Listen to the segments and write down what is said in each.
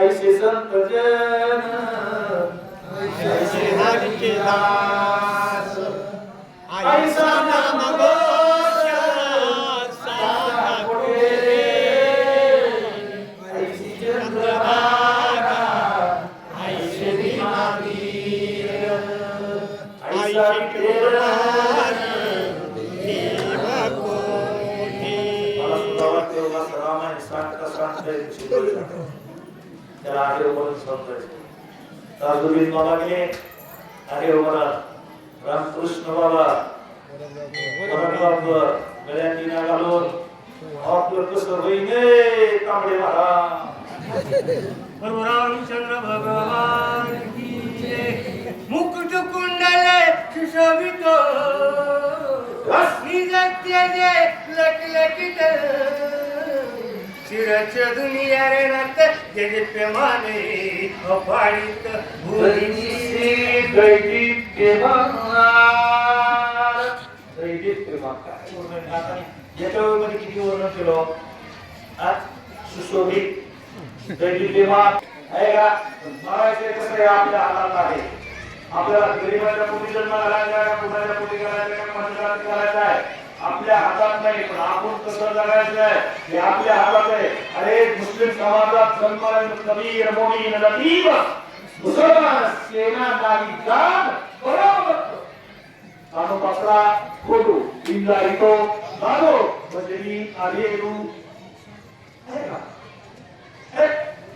ऐसे संत जन ऐसे हरि के दास ऐसा नाम घोष साता कोटे ऐसी चंद्रभागा ऐसे दिमागीर ऐसा केरळार देव कोठी. मला सुद्धा तेव्हा रामायण सांगता त्याला आगे ऊपर समजायचं. राजगुरुजी बाबा गेले आगे ऊपर रामकृष्ण बाबा परमबाबा गळ्यात निना घालून आपलं कसं होईने तांबडे महाराज प्रभु रामचंद्र भगवान की जय. मुकुट कुंडले सुशोभित निजत्य जय लखलखित शिरच दुनिया रे नात जय जय प्रेमाने अपाडित भूमिशी दैदिप्य याच्यामध्ये किती वर्णन केलं आज सुशोभित दैदिप्यमान आहे का. मरायचे कसं आहे आपल्या हातात आहे. आपल्याला गरीबाच्या पोटी जन्म घालायचा का कुणाच्या पोटी घालायचा का मंदिरात घालायचा आहे आपल्या हातात नाही. पण आपण कसं जगायचं आहे हे आपल्या हातात आहे. अरे मुस्लिम समाजात सलमान कबीर मोमीन लतीफ मुसलमान सेना नागी जान बरोबर कानो पकड़ा खोडू इंद्रारितो मानो बजरी आलेरू आएगा.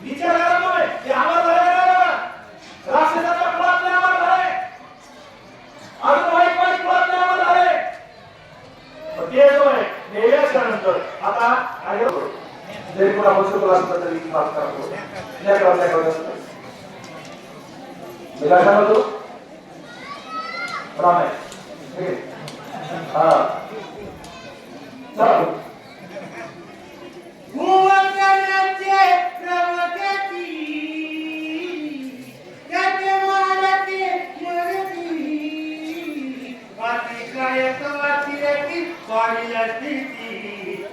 विचार करा तुम्ही हे आम्हाला झालं राष्ट्राच्या कुळातले आम्हाला झाले अजून वाईट कुळातले आम्हाला झाले. ते जो आहे नेल्याच्या नंतर आता आहे जरी कोणा होतो असतं तरी माफ करतो नाही करत असतं. मी काय सांगतो रामाय हा चला भुवनाचे प्रवदती त्याचे मानते मरती वाती कायत वाती रती पाडीला स्थिती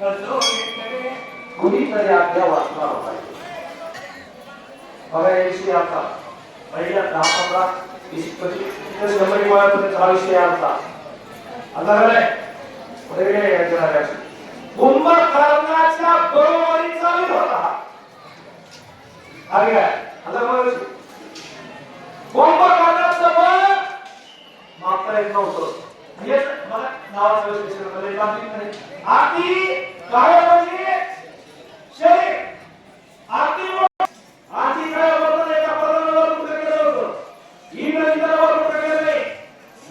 असो करे कुणीतरी आपल्या वाचणार पाहिजे. बघा याविषयी आता पहिल्या 10-15 20-25 शंभरी वयापर्यंत हा विषय आमचा आता काय पुढे काय कुंभकर्णाच्या बरोबरीचा विरोध हा काय आता मग कुंभकर्णाचं बळ मागता येत नव्हतं. हेच मला नावाचं विशेषण नाही. आती काय म्हणजे शरीर आती आती काय होतं एका पदावर कुठे गेलं होतं इंद्रजितावर कुठे गेलं नाही.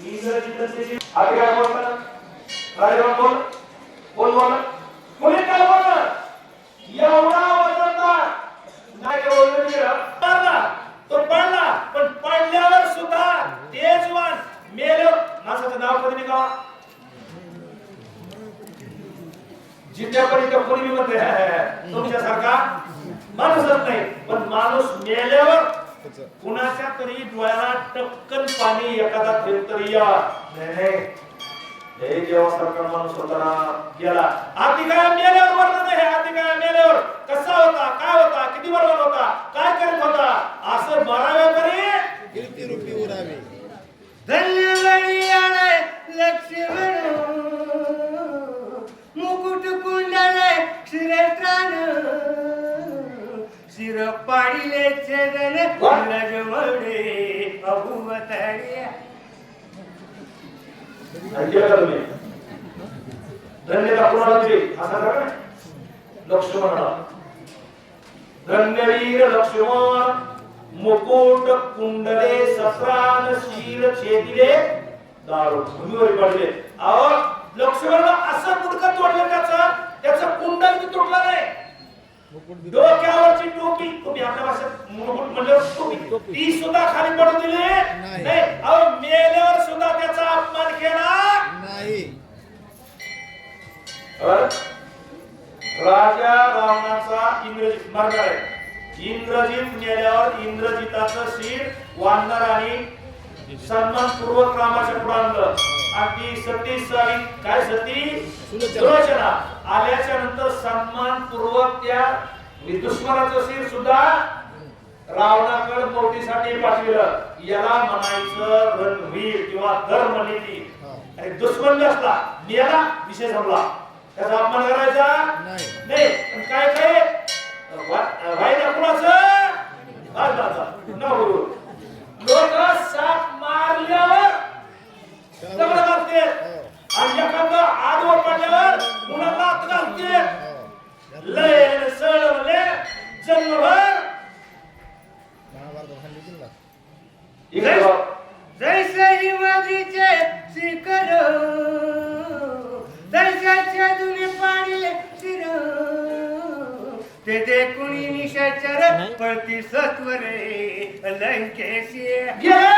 इंद्रजिताची आती काय बोलतात काय बोल कोण बोलत कोणी काय बोलत एवढा वजनदार नाही का बोलला तो पडला पण पडल्यावर सुद्धा तेजवान मेल्यावर माणसाचं नाव कधी निघावा जिद्यापर्यंत कोणी बी म्हणते तुमच्यासारखा माणूसच नाही. पण माणूस मेल्यावर कुणाच्या तरी डोळ्याला टक्कन पाणी एखादा तरी या नाही हे जेव्हा सरकार माणूस होता गेला आधी काय मेल्यावर वर्णन आहे. आधी काय मेल्यावर कसा होता काय होता किती बरोबर होता काय करत होता असं मराव्या तरी कीर्ती रूपी उरावे. धन्यवादी आले लक्ष्मण मुकुट कुंडले शिरत्रान शिर पाडिले छेदन लजमडे अभुवतडे. ऐकलं का तुम्ही धन्यता कोणाला दिली असं करा लक्ष्मणाला. धन्यवीर लक्ष्मण मुकुट कुंडले सत्रान शीर छेदिले दारू भूमीवर पडले. अहो लक्ष्मणाला असं मुडकं तोडलं त्याचं कुंडल बी तुटलं नाही. डोक्यावरची टोपी तुम्ही आपल्या भाषेत मुकुट म्हणल्यावर टोपी ती सुद्धा खाली पडू दिली नाही. अहो मेल्यावर सुद्धा त्याचा अपमान केला नाही. राजा रावणाचा इंद्रजित मारणार आहे. इंद्रजित मेल्यावर इंद्रजिताचं शिर वानर आणि सन्मानपूर्वक रामाच्या पुढे आणलं. आणि सती काय सती सुलोचना आल्याच्या नंतर सन्मानपूर्वक त्या दुश्मनाचं शिर सुद्धा रावणाकडे मोठीसाठी पाठविलं. याला म्हणायचं रणवीर किंवा धर्मनीती. आणि दुश्मन असला याला विषय संपला. त्याचा अपमान करायचा नाही. पण काय काय व्हायला कुणाचं लोक साप मारल्यावर दगड घालते आणि एखादं आडवं पडल्यावर पुन्हा लाथ घालते. लय सळवले जन्मभर जैसे हिमाद्रीचे शिखर जैसाच्या दुने पाणी शिर ते देखुनी निशाचर पळती सत्वरे लंकेशी गेले